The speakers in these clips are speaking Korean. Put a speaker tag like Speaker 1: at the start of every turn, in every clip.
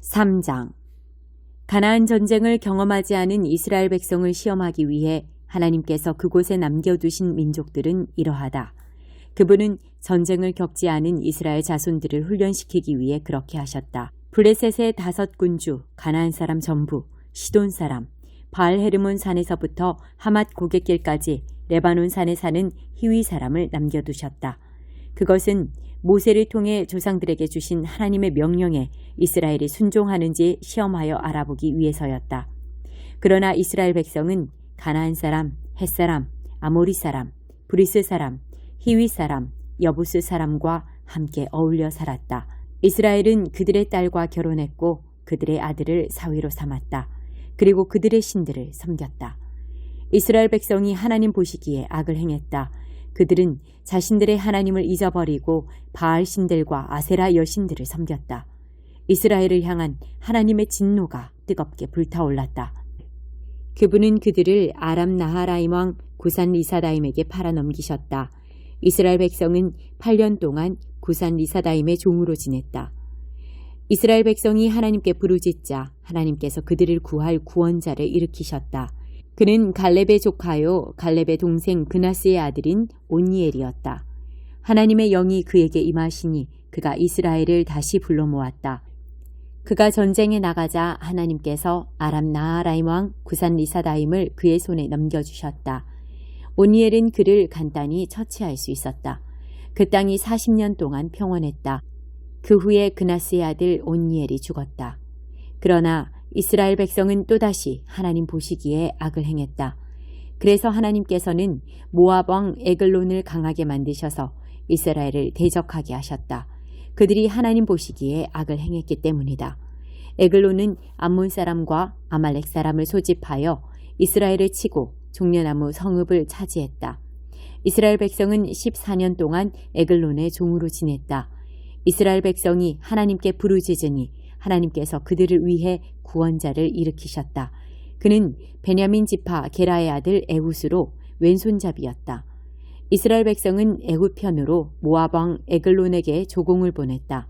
Speaker 1: 3장. 가나안 전쟁을 경험하지 않은 이스라엘 백성을 시험하기 위해 하나님께서 그곳에 남겨두신 민족들은 이러하다. 그분은 전쟁을 겪지 않은 이스라엘 자손들을 훈련시키기 위해 그렇게 하셨다. 블레셋의 5군주, 가나안 사람 전부, 시돈 사람, 바알헤르몬 산에서부터 하맛 고갯길까지 레바논 산에 사는 히위 사람을 남겨두셨다. 그것은 모세를 통해 조상들에게 주신 하나님의 명령에 이스라엘이 순종하는지 시험하여 알아보기 위해서였다. 그러나 이스라엘 백성은 가나안 사람, 헷 사람, 아모리 사람, 브리스 사람, 히위 사람, 여부스 사람과 함께 어울려 살았다. 이스라엘은 그들의 딸과 결혼했고 그들의 아들을 사위로 삼았다. 그리고 그들의 신들을 섬겼다. 이스라엘 백성이 하나님 보시기에 악을 행했다. 그들은 자신들의 하나님을 잊어버리고 바알 신들과 아세라 여신들을 섬겼다. 이스라엘을 향한 하나님의 진노가 뜨겁게 불타올랐다. 그분은 그들을 아람 나하라임 왕 구산 리사다임에게 팔아넘기셨다. 이스라엘 백성은 8년 동안 구산 리사다임의 종으로 지냈다. 이스라엘 백성이 하나님께 부르짖자 하나님께서 그들을 구할 구원자를 일으키셨다. 그는 갈렙의 조카요 갈렙의 동생 그나스의 아들인 온니엘이었다. 하나님의 영이 그에게 임하시니 그가 이스라엘을 다시 불러 모았다. 그가 전쟁에 나가자 하나님께서 아람 나하라임 왕 구산 리사다임을 그의 손에 넘겨주셨다. 온니엘은 그를 간단히 처치할 수 있었다. 그 땅이 40년 동안 평온했다. 그 후에 그나스의 아들 온니엘이 죽었다. 그러나 이스라엘 백성은 또다시 하나님 보시기에 악을 행했다. 그래서 하나님께서는 모압 왕 에글론을 강하게 만드셔서 이스라엘을 대적하게 하셨다. 그들이 하나님 보시기에 악을 행했기 때문이다. 에글론은 암몬 사람과 아말렉 사람을 소집하여 이스라엘을 치고 종려나무 성읍을 차지했다. 이스라엘 백성은 14년 동안 에글론의 종으로 지냈다. 이스라엘 백성이 하나님께 부르짖으니 하나님께서 그들을 위해 구원자를 일으키셨다. 그는 베냐민 지파 게라의 아들 에훗으로 왼손잡이였다. 이스라엘 백성은 에훗 편으로 모압 왕 에글론에게 조공을 보냈다.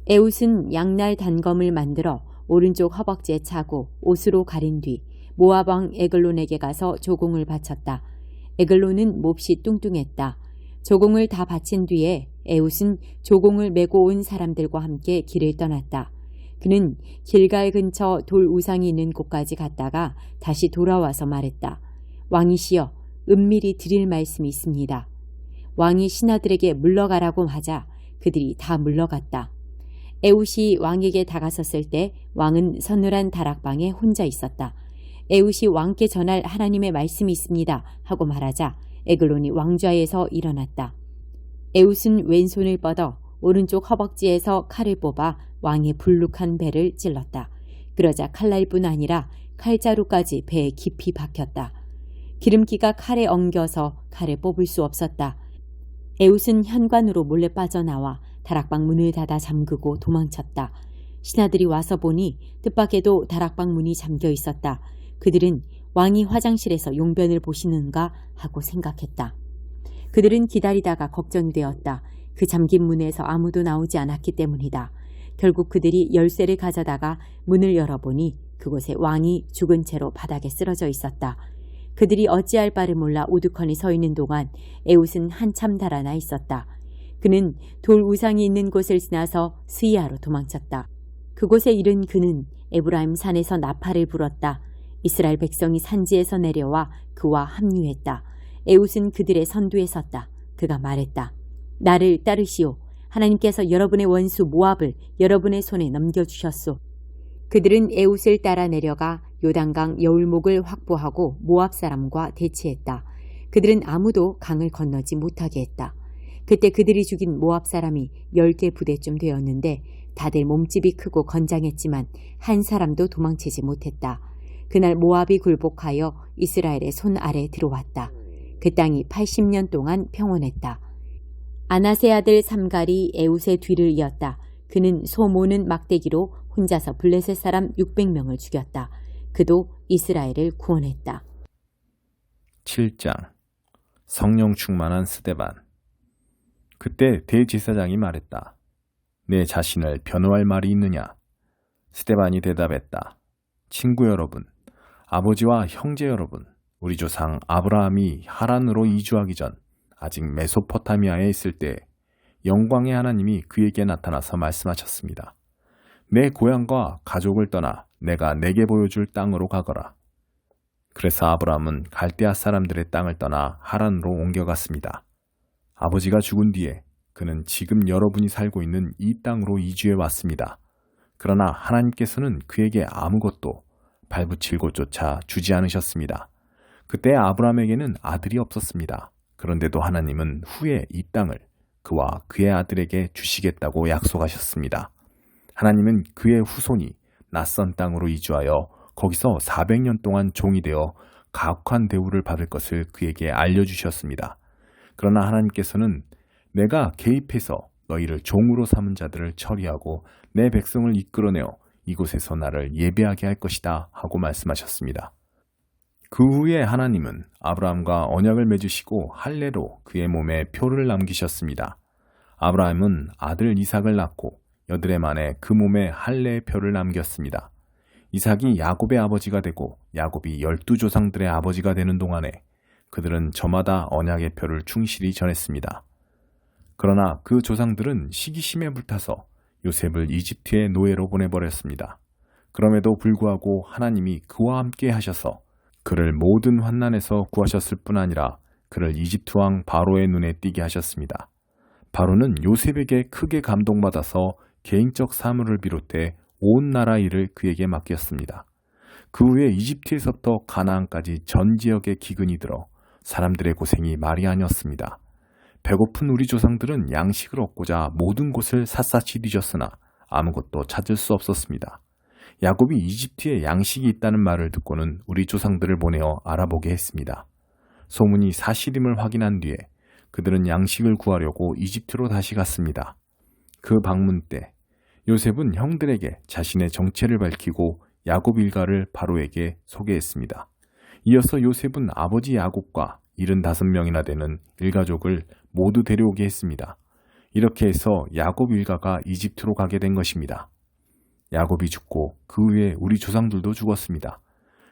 Speaker 1: 에훗은 양날 단검을 만들어 오른쪽 허벅지에 차고 옷으로 가린 뒤 모압 왕 에글론에게 가서 조공을 바쳤다. 에글론은 몹시 뚱뚱했다. 조공을 다 바친 뒤에 에훗은 조공을 메고 온 사람들과 함께 길을 떠났다. 그는 길갈 근처 돌 우상이 있는 곳까지 갔다가 다시 돌아와서 말했다. 왕이시여, 은밀히 드릴 말씀이 있습니다. 왕이 신하들에게 물러가라고 하자 그들이 다 물러갔다. 에훗이 왕에게 다가섰을 때 왕은 서늘한 다락방에 혼자 있었다. 에훗이 왕께 전할 하나님의 말씀이 있습니다 하고 말하자 에글론이 왕좌에서 일어났다. 에훗은 왼손을 뻗어 오른쪽 허벅지에서 칼을 뽑아 왕의 불룩한 배를 찔렀다. 그러자 칼날뿐 아니라 칼자루까지 배에 깊이 박혔다. 기름기가 칼에 엉겨서 칼을 뽑을 수 없었다. 에훗은 현관으로 몰래 빠져나와 다락방 문을 닫아 잠그고 도망쳤다. 신하들이 와서 보니 뜻밖에도 다락방 문이 잠겨 있었다. 그들은 왕이 화장실에서 용변을 보시는가 하고 생각했다. 그들은 기다리다가 걱정이 되었다. 그 잠긴 문에서 아무도 나오지 않았기 때문이다. 결국 그들이 열쇠를 가져다가 문을 열어보니 그곳에 왕이 죽은 채로 바닥에 쓰러져 있었다. 그들이 어찌할 바를 몰라 우두커니 서 있는 동안 에훗은 한참 달아나 있었다. 그는 돌 우상이 있는 곳을 지나서 스이아로 도망쳤다. 그곳에 이른 그는 에브라임 산에서 나팔을 불었다. 이스라엘 백성이 산지에서 내려와 그와 합류했다. 에훗은 그들의 선두에 섰다. 그가 말했다. 나를 따르시오. 하나님께서 여러분의 원수 모압을 여러분의 손에 넘겨주셨소. 그들은 에훗을 따라 내려가 요단강 여울목을 확보하고 모압 사람과 대치했다. 그들은 아무도 강을 건너지 못하게 했다. 그때 그들이 죽인 모압 사람이 10개 부대쯤 되었는데 다들 몸집이 크고 건장했지만 한 사람도 도망치지 못했다. 그날 모압이 굴복하여 이스라엘의 손 아래 들어왔다. 그 땅이 80년 동안 평온했다. 아낫의 아들 삼갈이 에훗의 뒤를 이었다. 그는 소 모는 막대기로 혼자서 블레셋 사람 600명을 죽였다. 그도 이스라엘을 구원했다.
Speaker 2: 7장. 성령 충만한 스데반. 그때 대제사장이 말했다. 내 자신을 변호할 말이 있느냐? 스데반이 대답했다. 친구 여러분, 아버지와 형제 여러분, 우리 조상 아브라함이 하란으로 이주하기 전 아직 메소포타미아에 있을 때 영광의 하나님이 그에게 나타나서 말씀하셨습니다. 내 고향과 가족을 떠나 내가 내게 보여줄 땅으로 가거라. 그래서 아브라함은 갈대아 사람들의 땅을 떠나 하란으로 옮겨갔습니다. 아버지가 죽은 뒤에 그는 지금 여러분이 살고 있는 이 땅으로 이주해 왔습니다. 그러나 하나님께서는 그에게 아무것도 발붙일 곳조차 주지 않으셨습니다. 그때 아브라함에게는 아들이 없었습니다. 그런데도 하나님은 후에 이 땅을 그와 그의 아들에게 주시겠다고 약속하셨습니다. 하나님은 그의 후손이 낯선 땅으로 이주하여 거기서 400년 동안 종이 되어 가혹한 대우를 받을 것을 그에게 알려주셨습니다. 그러나 하나님께서는 내가 개입해서 너희를 종으로 삼은 자들을 처리하고 내 백성을 이끌어내어 이곳에서 나를 예배하게 할 것이다 하고 말씀하셨습니다. 그 후에 하나님은 아브라함과 언약을 맺으시고 할례로 그의 몸에 표를 남기셨습니다. 아브라함은 아들 이삭을 낳고 여드레 만에 그 몸에 할례의 표를 남겼습니다. 이삭이 야곱의 아버지가 되고 야곱이 12조상들의 아버지가 되는 동안에 그들은 저마다 언약의 표를 충실히 전했습니다. 그러나 그 조상들은 시기심에 불타서 요셉을 이집트의 노예로 보내버렸습니다. 그럼에도 불구하고 하나님이 그와 함께 하셔서 그를 모든 환난에서 구하셨을 뿐 아니라 그를 이집트 왕 바로의 눈에 띄게 하셨습니다. 바로는 요셉에게 크게 감동받아서 개인적 사물을 비롯해 온 나라 일을 그에게 맡겼습니다. 그 후에 이집트에서부터 가나안까지 전 지역에 기근이 들어 사람들의 고생이 말이 아니었습니다. 배고픈 우리 조상들은 양식을 얻고자 모든 곳을 샅샅이 뒤졌으나 아무것도 찾을 수 없었습니다. 야곱이 이집트에 양식이 있다는 말을 듣고는 우리 조상들을 보내어 알아보게 했습니다. 소문이 사실임을 확인한 뒤에 그들은 양식을 구하려고 이집트로 다시 갔습니다. 그 방문 때 요셉은 형들에게 자신의 정체를 밝히고 야곱 일가를 바로에게 소개했습니다. 이어서 요셉은 아버지 야곱과 75명이나 되는 일가족을 모두 데려오게 했습니다. 이렇게 해서 야곱 일가가 이집트로 가게 된 것입니다. 야곱이 죽고 그 후에 우리 조상들도 죽었습니다.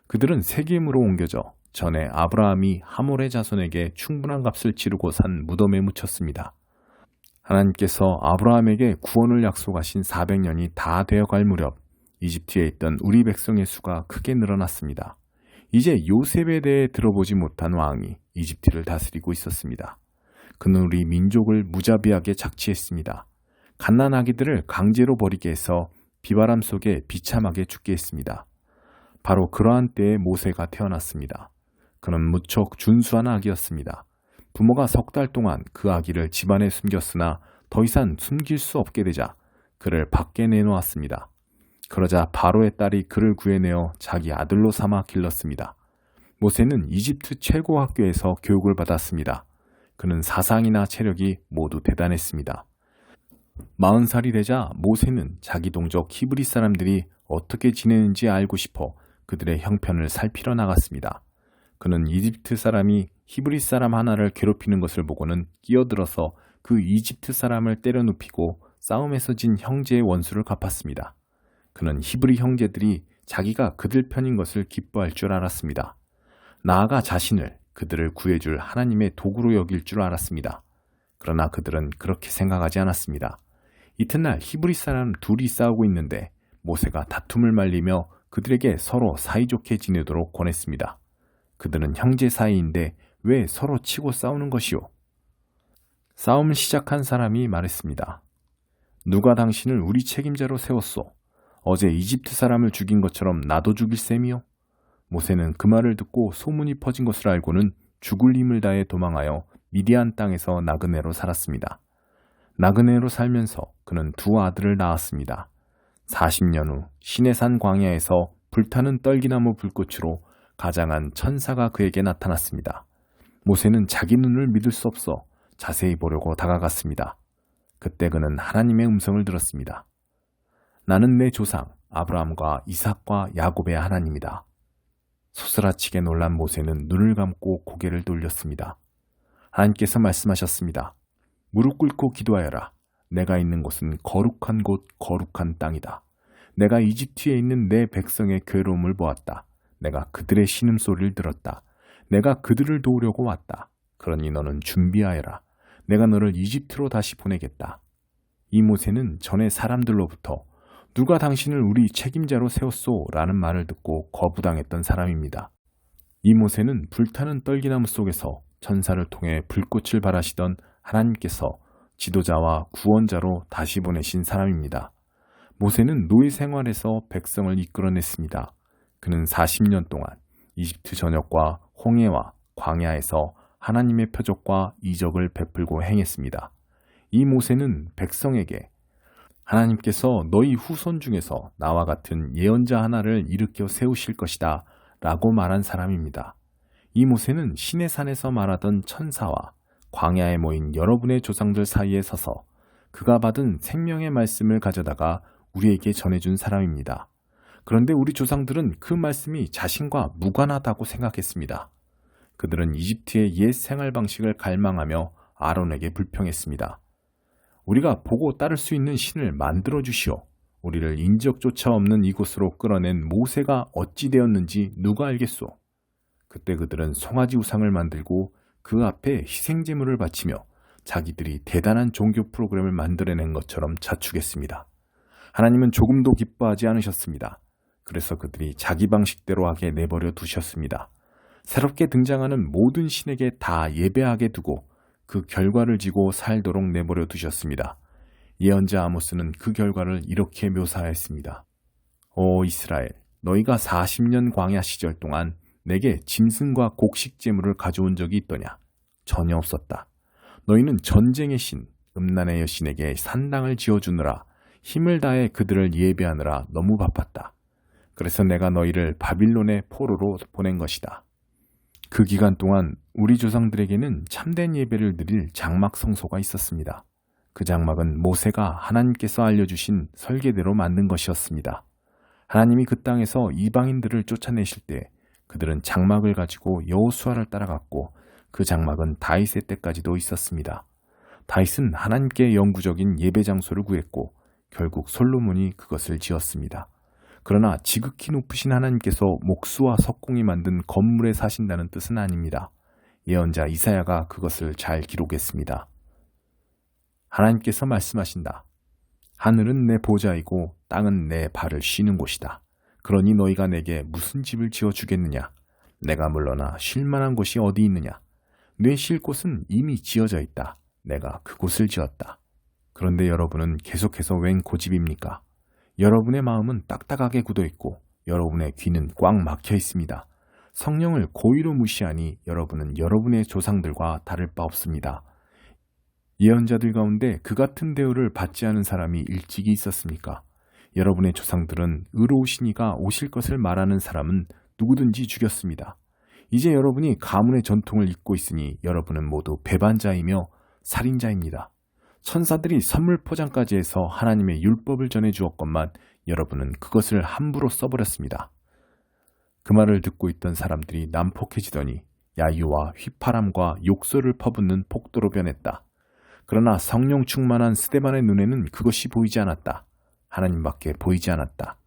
Speaker 2: 그들은 세겜으로 옮겨져 전에 아브라함이 하몰의 자손에게 충분한 값을 치르고 산 무덤에 묻혔습니다. 하나님께서 아브라함에게 구원을 약속하신 400년이 다 되어갈 무렵 이집트에 있던 우리 백성의 수가 크게 늘어났습니다. 이제 요셉에 대해 들어보지 못한 왕이 이집트를 다스리고 있었습니다. 그는 우리 민족을 무자비하게 착취했습니다. 갓난아기들을 강제로 버리게 해서 비바람 속에 비참하게 죽게 했습니다. 바로 그러한 때에 모세가 태어났습니다. 그는 무척 준수한 아기였습니다. 부모가 3달 동안 그 아기를 집안에 숨겼으나 더 이상 숨길 수 없게 되자 그를 밖에 내놓았습니다. 그러자 바로의 딸이 그를 구해내어 자기 아들로 삼아 길렀습니다. 모세는 이집트 최고 학교에서 교육을 받았습니다. 그는 사상이나 체력이 모두 대단했습니다. 40살이 되자 모세는 자기 동족 히브리 사람들이 어떻게 지내는지 알고 싶어 그들의 형편을 살피러 나갔습니다. 그는 이집트 사람이 히브리 사람 하나를 괴롭히는 것을 보고는 끼어들어서 그 이집트 사람을 때려 눕히고 싸움에서 진 형제의 원수를 갚았습니다. 그는 히브리 형제들이 자기가 그들 편인 것을 기뻐할 줄 알았습니다. 나아가 자신을 그들을 구해줄 하나님의 도구로 여길 줄 알았습니다. 그러나 그들은 그렇게 생각하지 않았습니다. 이튿날 히브리 사람 둘이 싸우고 있는데 모세가 다툼을 말리며 그들에게 서로 사이좋게 지내도록 권했습니다. 그들은 형제 사이인데 왜 서로 치고 싸우는 것이오? 싸움을 시작한 사람이 말했습니다. 누가 당신을 우리 책임자로 세웠소? 어제 이집트 사람을 죽인 것처럼 나도 죽일 셈이요? 모세는 그 말을 듣고 소문이 퍼진 것을 알고는 죽을 힘을 다해 도망하여 미디안 땅에서 나그네로 살았습니다. 나그네로 살면서 그는 2 아들을 낳았습니다. 40년 후 시내산 광야에서 불타는 떨기나무 불꽃으로 가장한 천사가 그에게 나타났습니다. 모세는 자기 눈을 믿을 수 없어 자세히 보려고 다가갔습니다. 그때 그는 하나님의 음성을 들었습니다. 나는 내 조상 아브라함과 이삭과 야곱의 하나님이다. 소스라치게 놀란 모세는 눈을 감고 고개를 돌렸습니다. 하나님께서 말씀하셨습니다. 무릎 꿇고 기도하여라. 내가 있는 곳은 거룩한 곳, 거룩한 땅이다. 내가 이집트에 있는 내 백성의 괴로움을 보았다. 내가 그들의 신음소리를 들었다. 내가 그들을 도우려고 왔다. 그러니 너는 준비하여라. 내가 너를 이집트로 다시 보내겠다. 이 모세는 전에 사람들로부터 누가 당신을 우리 책임자로 세웠소? 라는 말을 듣고 거부당했던 사람입니다. 이 모세는 불타는 떨기나무 속에서 천사를 통해 불꽃을 발하시던 하나님께서 지도자와 구원자로 다시 보내신 사람입니다. 모세는 노예 생활에서 백성을 이끌어냈습니다. 그는 40년 동안 이집트 전역과 홍해와 광야에서 하나님의 표적과 이적을 베풀고 행했습니다. 이 모세는 백성에게 하나님께서 너희 후손 중에서 나와 같은 예언자 하나를 일으켜 세우실 것이다 라고 말한 사람입니다. 이 모세는 시내산에서 말하던 천사와 광야에 모인 여러분의 조상들 사이에 서서 그가 받은 생명의 말씀을 가져다가 우리에게 전해준 사람입니다. 그런데 우리 조상들은 그 말씀이 자신과 무관하다고 생각했습니다. 그들은 이집트의 옛 생활 방식을 갈망하며 아론에게 불평했습니다. 우리가 보고 따를 수 있는 신을 만들어 주시오. 우리를 인적조차 없는 이곳으로 끌어낸 모세가 어찌 되었는지 누가 알겠소? 그때 그들은 송아지 우상을 만들고 그 앞에 희생제물을 바치며 자기들이 대단한 종교 프로그램을 만들어낸 것처럼 자축했습니다. 하나님은 조금도 기뻐하지 않으셨습니다. 그래서 그들이 자기 방식대로 하게 내버려 두셨습니다. 새롭게 등장하는 모든 신에게 다 예배하게 두고 그 결과를 지고 살도록 내버려 두셨습니다. 예언자 아모스는 그 결과를 이렇게 묘사했습니다. 오 이스라엘, 너희가 40년 광야 시절 동안 내게 짐승과 곡식 제물을 가져온 적이 있더냐? 전혀 없었다. 너희는 전쟁의 신, 음란의 여신에게 산당을 지어주느라 힘을 다해 그들을 예배하느라 너무 바빴다. 그래서 내가 너희를 바빌론의 포로로 보낸 것이다. 그 기간 동안 우리 조상들에게는 참된 예배를 드릴 장막 성소가 있었습니다. 그 장막은 모세가 하나님께서 알려주신 설계대로 만든 것이었습니다. 하나님이 그 땅에서 이방인들을 쫓아내실 때 그들은 장막을 가지고 여호수아를 따라갔고 그 장막은 다윗의 때까지도 있었습니다. 다윗은 하나님께 영구적인 예배 장소를 구했고 결국 솔로몬이 그것을 지었습니다. 그러나 지극히 높으신 하나님께서 목수와 석공이 만든 건물에 사신다는 뜻은 아닙니다. 예언자 이사야가 그것을 잘 기록했습니다. 하나님께서 말씀하신다. 하늘은 내 보좌이고 땅은 내 발을 쉬는 곳이다. 그러니 너희가 내게 무슨 집을 지어주겠느냐? 내가 물러나 쉴 만한 곳이 어디 있느냐? 내 쉴 곳은 이미 지어져 있다. 내가 그곳을 지었다. 그런데 여러분은 계속해서 웬 고집입니까? 여러분의 마음은 딱딱하게 굳어있고 여러분의 귀는 꽉 막혀 있습니다. 성령을 고의로 무시하니 여러분은 여러분의 조상들과 다를 바 없습니다. 예언자들 가운데 그 같은 대우를 받지 않은 사람이 일찍이 있었습니까? 여러분의 조상들은 의로우신 이가 오실 것을 말하는 사람은 누구든지 죽였습니다. 이제 여러분이 가문의 전통을 잇고 있으니 여러분은 모두 배반자이며 살인자입니다. 천사들이 선물 포장까지 해서 하나님의 율법을 전해주었건만 여러분은 그것을 함부로 써버렸습니다. 그 말을 듣고 있던 사람들이 난폭해지더니 야유와 휘파람과 욕설을 퍼붓는 폭도로 변했다. 그러나 성령 충만한 스데반의 눈에는 그것이 보이지 않았다. 하나님밖에 보이지 않았다.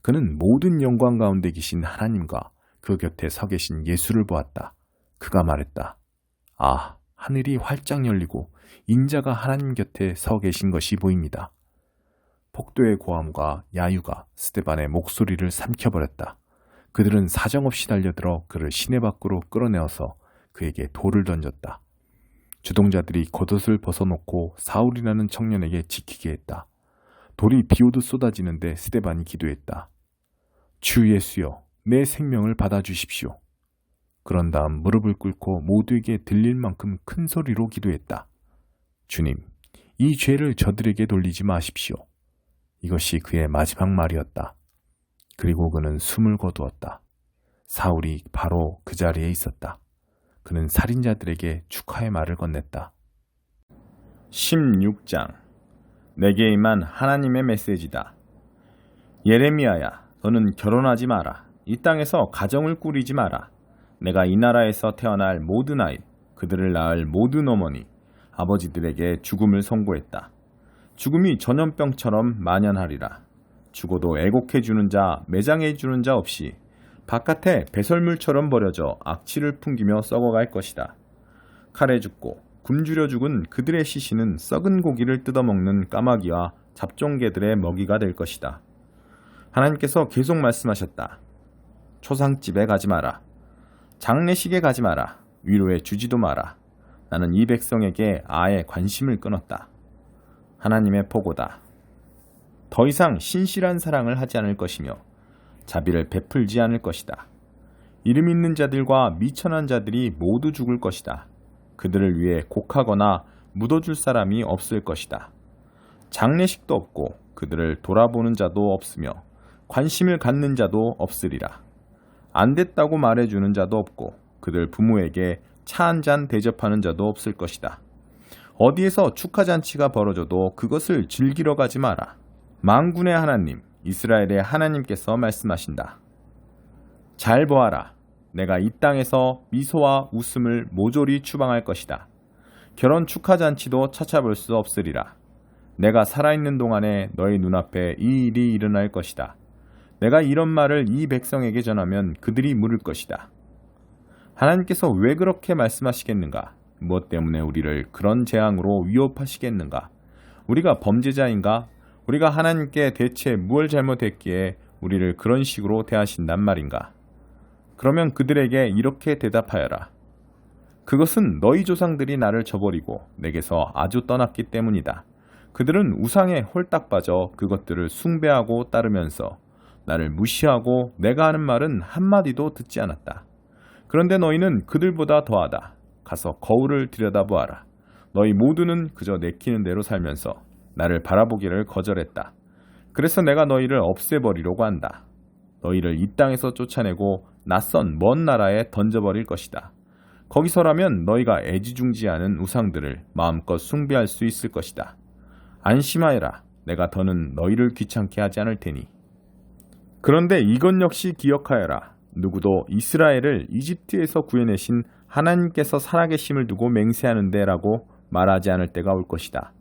Speaker 2: 그는 모든 영광 가운데 계신 하나님과 그 곁에 서 계신 예수를 보았다. 그가 말했다. 아, 하늘이 활짝 열리고 인자가 하나님 곁에 서 계신 것이 보입니다. 폭도의 고함과 야유가 스데반의 목소리를 삼켜버렸다. 그들은 사정없이 달려들어 그를 시내 밖으로 끌어내어서 그에게 돌을 던졌다. 주동자들이 겉옷을 벗어놓고 사울이라는 청년에게 지키게 했다. 돌이 비오듯 쏟아지는데 스데반이 기도했다. 주 예수여, 내 생명을 받아주십시오. 그런 다음 무릎을 꿇고 모두에게 들릴 만큼 큰 소리로 기도했다. 주님, 이 죄를 저들에게 돌리지 마십시오. 이것이 그의 마지막 말이었다. 그리고 그는 숨을 거두었다. 사울이 바로 그 자리에 있었다. 그는 살인자들에게 축하의 말을 건넸다. 16장 내게 임한 하나님의 메시지다. 예레미야야, 너는 결혼하지 마라. 이 땅에서 가정을 꾸리지 마라. 내가 이 나라에서 태어날 모든 아이, 그들을 낳을 모든 어머니, 아버지들에게 죽음을 선고했다. 죽음이 전염병처럼 만연하리라. 죽어도 애곡해주는 자, 매장해주는 자 없이 바깥에 배설물처럼 버려져 악취를 풍기며 썩어갈 것이다. 칼에 죽고 굶주려 죽은 그들의 시신은 썩은 고기를 뜯어먹는 까마귀와 잡종개들의 먹이가 될 것이다. 하나님께서 계속 말씀하셨다. 초상집에 가지 마라. 장례식에 가지 마라. 위로해 주지도 마라. 나는 이 백성에게 아예 관심을 끊었다. 하나님의 포고다. 더 이상 신실한 사랑을 하지 않을 것이며 자비를 베풀지 않을 것이다. 이름 있는 자들과 미천한 자들이 모두 죽을 것이다. 그들을 위해 곡하거나 묻어줄 사람이 없을 것이다. 장례식도 없고 그들을 돌아보는 자도 없으며 관심을 갖는 자도 없으리라. 안 됐다고 말해주는 자도 없고 그들 부모에게 차 한 잔 대접하는 자도 없을 것이다. 어디에서 축하잔치가 벌어져도 그것을 즐기러 가지 마라. 만군의 하나님, 이스라엘의 하나님께서 말씀하신다. 잘 보아라. 내가 이 땅에서 미소와 웃음을 모조리 추방할 것이다. 결혼 축하잔치도 찾아볼 수 없으리라. 내가 살아있는 동안에 너희 눈앞에 이 일이 일어날 것이다. 내가 이런 말을 이 백성에게 전하면 그들이 물을 것이다. 하나님께서 왜 그렇게 말씀하시겠는가? 무엇 때문에 우리를 그런 재앙으로 위협하시겠는가? 우리가 범죄자인가? 우리가 하나님께 대체 무엇을 잘못했기에 우리를 그런 식으로 대하신단 말인가? 그러면 그들에게 이렇게 대답하여라. 그것은 너희 조상들이 나를 저버리고 내게서 아주 떠났기 때문이다. 그들은 우상에 홀딱 빠져 그것들을 숭배하고 따르면서 나를 무시하고 내가 하는 말은 한마디도 듣지 않았다. 그런데 너희는 그들보다 더하다. 가서 거울을 들여다보아라. 너희 모두는 그저 내키는 대로 살면서 나를 바라보기를 거절했다. 그래서 내가 너희를 없애버리려고 한다. 너희를 이 땅에서 쫓아내고 낯선 먼 나라에 던져버릴 것이다. 거기서라면 너희가 애지중지하는 우상들을 마음껏 숭배할 수 있을 것이다. 안심하여라. 내가 더는 너희를 귀찮게 하지 않을 테니. 그런데 이것 역시 기억하여라. 누구도 이스라엘을 이집트에서 구해내신 하나님께서 살아계심을 두고 맹세하는데 라고 말하지 않을 때가 올 것이다.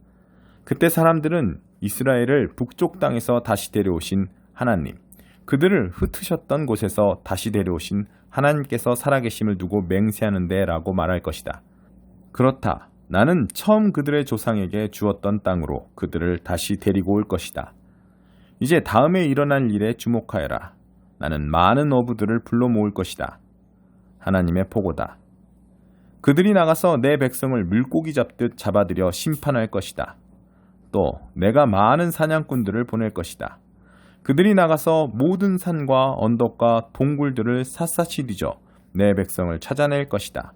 Speaker 2: 그때 사람들은 이스라엘을 북쪽 땅에서 다시 데려오신 하나님, 그들을 흩으셨던 곳에서 다시 데려오신 하나님께서 살아계심을 두고 맹세하는데 라고 말할 것이다. 그렇다. 나는 처음 그들의 조상에게 주었던 땅으로 그들을 다시 데리고 올 것이다. 이제 다음에 일어날 일에 주목하여라. 나는 많은 어부들을 불러 모을 것이다. 하나님의 포고다. 그들이 나가서 내 백성을 물고기 잡듯 잡아들여 심판할 것이다. 또 내가 많은 사냥꾼들을 보낼 것이다. 그들이 나가서 모든 산과 언덕과 동굴들을 샅샅이 뒤져 내 백성을 찾아낼 것이다.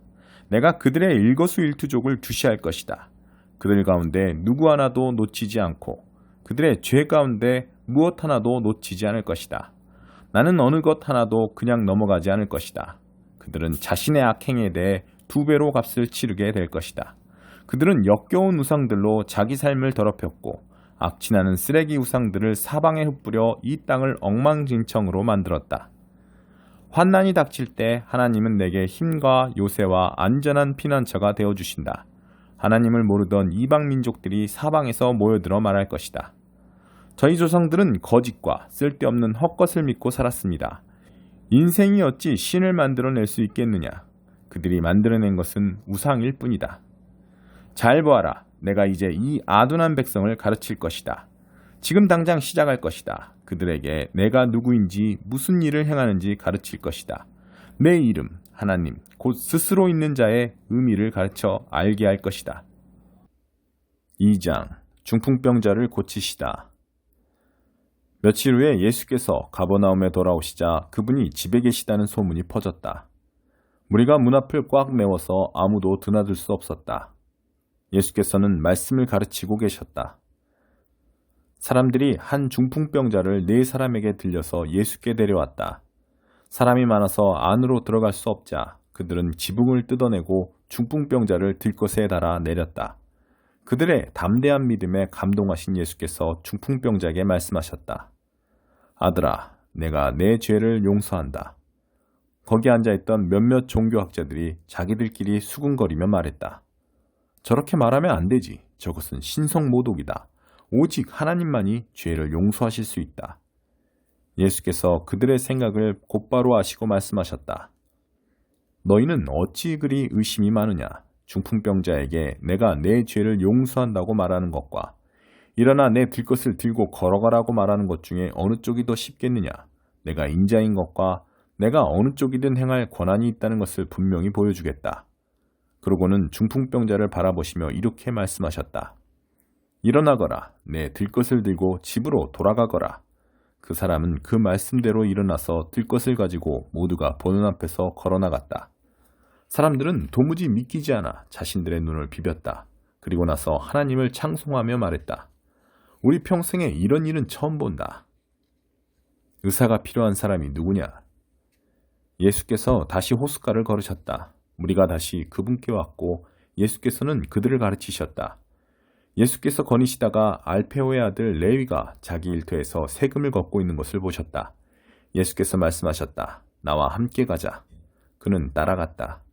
Speaker 2: 내가 그들의 일거수일투족을 주시할 것이다. 그들 가운데 누구 하나도 놓치지 않고 그들의 죄 가운데 무엇 하나도 놓치지 않을 것이다. 나는 어느 것 하나도 그냥 넘어가지 않을 것이다. 그들은 자신의 악행에 대해 2배로 값을 치르게 될 것이다. 그들은 역겨운 우상들로 자기 삶을 더럽혔고 악취나는 쓰레기 우상들을 사방에 흩뿌려 이 땅을 엉망진창으로 만들었다. 환난이 닥칠 때 하나님은 내게 힘과 요새와 안전한 피난처가 되어주신다. 하나님을 모르던 이방 민족들이 사방에서 모여들어 말할 것이다. 저희 조상들은 거짓과 쓸데없는 헛것을 믿고 살았습니다. 인생이 어찌 신을 만들어낼 수 있겠느냐. 그들이 만들어낸 것은 우상일 뿐이다. 잘 보아라. 내가 이제 이 아둔한 백성을 가르칠 것이다. 지금 당장 시작할 것이다. 그들에게 내가 누구인지 무슨 일을 행하는지 가르칠 것이다. 내 이름, 하나님, 곧 스스로 있는 자의 의미를 가르쳐 알게 할 것이다. 2장, 중풍병자를 고치시다. 며칠 후에 예수께서 가버나움에 돌아오시자 그분이 집에 계시다는 소문이 퍼졌다. 무리가 문 앞을 꽉 메워서 아무도 드나들 수 없었다. 예수께서는 말씀을 가르치고 계셨다. 사람들이 한 중풍병자를 4사람에게 들려서 예수께 데려왔다. 사람이 많아서 안으로 들어갈 수 없자 그들은 지붕을 뜯어내고 중풍병자를 들것에 달아 내렸다. 그들의 담대한 믿음에 감동하신 예수께서 중풍병자에게 말씀하셨다. 아들아, 내가 내 죄를 용서한다. 거기 앉아있던 몇몇 종교학자들이 자기들끼리 수군거리며 말했다. 저렇게 말하면 안 되지. 저것은 신성모독이다. 오직 하나님만이 죄를 용서하실 수 있다. 예수께서 그들의 생각을 곧바로 아시고 말씀하셨다. 너희는 어찌 그리 의심이 많으냐? 중풍병자에게 내가 내 죄를 용서한다고 말하는 것과 일어나 내 들것을 들고 걸어가라고 말하는 것 중에 어느 쪽이 더 쉽겠느냐? 내가 인자인 것과 내가 어느 쪽이든 행할 권한이 있다는 것을 분명히 보여주겠다. 그러고는 중풍병자를 바라보시며 이렇게 말씀하셨다. 일어나거라. 내 들것을 들고 집으로 돌아가거라. 그 사람은 그 말씀대로 일어나서 들것을 가지고 모두가 보는 앞에서 걸어나갔다. 사람들은 도무지 믿기지 않아 자신들의 눈을 비볐다. 그리고 나서 하나님을 찬송하며 말했다. 우리 평생에 이런 일은 처음 본다. 의사가 필요한 사람이 누구냐? 예수께서 다시 호숫가를 걸으셨다. 무리가 다시 그분께 왔고 예수께서는 그들을 가르치셨다. 예수께서 거니시다가 알페오의 아들 레위가 자기 일터에서 세금을 걷고 있는 것을 보셨다. 예수께서 말씀하셨다. 나와 함께 가자. 그는 따라갔다.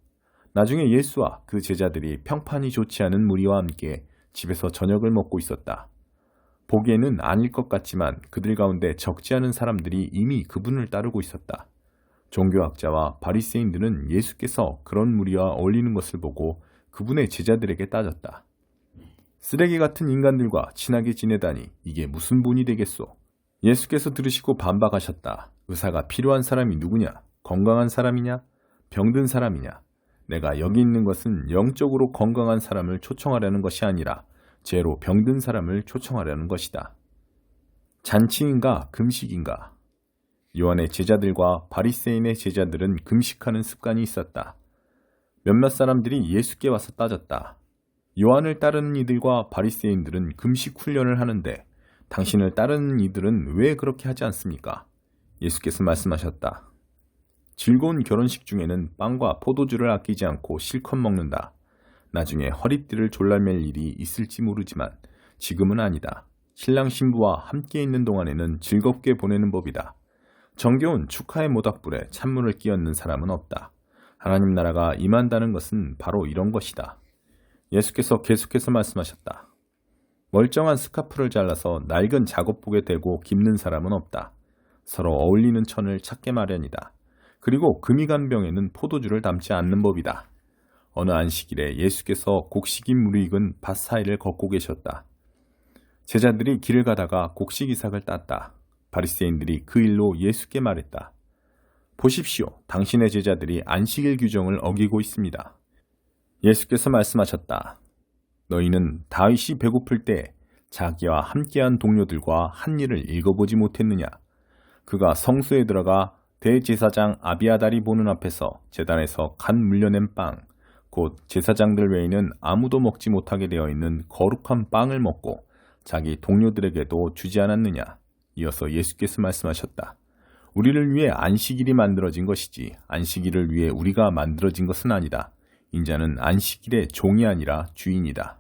Speaker 2: 나중에 예수와 그 제자들이 평판이 좋지 않은 무리와 함께 집에서 저녁을 먹고 있었다. 보기에는 아닐 것 같지만 그들 가운데 적지 않은 사람들이 이미 그분을 따르고 있었다. 종교학자와 바리새인들은 예수께서 그런 무리와 어울리는 것을 보고 그분의 제자들에게 따졌다. 쓰레기 같은 인간들과 친하게 지내다니 이게 무슨 본이 되겠소? 예수께서 들으시고 반박하셨다. 의사가 필요한 사람이 누구냐? 건강한 사람이냐? 병든 사람이냐? 내가 여기 있는 것은 영적으로 건강한 사람을 초청하려는 것이 아니라 죄로 병든 사람을 초청하려는 것이다. 잔치인가 금식인가? 요한의 제자들과 바리새인의 제자들은 금식하는 습관이 있었다. 몇몇 사람들이 예수께 와서 따졌다. 요한을 따르는 이들과 바리새인들은 금식 훈련을 하는데 당신을 따르는 이들은 왜 그렇게 하지 않습니까? 예수께서 말씀하셨다. 즐거운 결혼식 중에는 빵과 포도주를 아끼지 않고 실컷 먹는다. 나중에 허리띠를 졸라맬 일이 있을지 모르지만 지금은 아니다. 신랑 신부와 함께 있는 동안에는 즐겁게 보내는 법이다. 정겨운 축하의 모닥불에 찬물을 끼얹는 사람은 없다. 하나님 나라가 임한다는 것은 바로 이런 것이다. 예수께서 계속해서 말씀하셨다. 멀쩡한 스카프를 잘라서 낡은 작업복에 대고 깁는 사람은 없다. 서로 어울리는 천을 찾게 마련이다. 그리고 금이 간 병에는 포도주를 담지 않는 법이다. 어느 안식일에 예수께서 곡식인 무리익은 밭 사이를 걷고 계셨다. 제자들이 길을 가다가 곡식 이삭을 땄다. 바리새인들이 그 일로 예수께 말했다. 보십시오. 당신의 제자들이 안식일 규정을 어기고 있습니다. 예수께서 말씀하셨다. 너희는 다윗이 배고플 때 자기와 함께한 동료들과 한 일을 읽어보지 못했느냐? 그가 성소에 들어가 대제사장 아비아달이 보는 앞에서 제단에서 간 물려낸 빵, 곧 제사장들 외에는 아무도 먹지 못하게 되어 있는 거룩한 빵을 먹고 자기 동료들에게도 주지 않았느냐? 이어서 예수께서 말씀하셨다. 우리를 위해 안식일이 만들어진 것이지 안식일을 위해 우리가 만들어진 것은 아니다. 인자는 안식일의 종이 아니라 주인이다.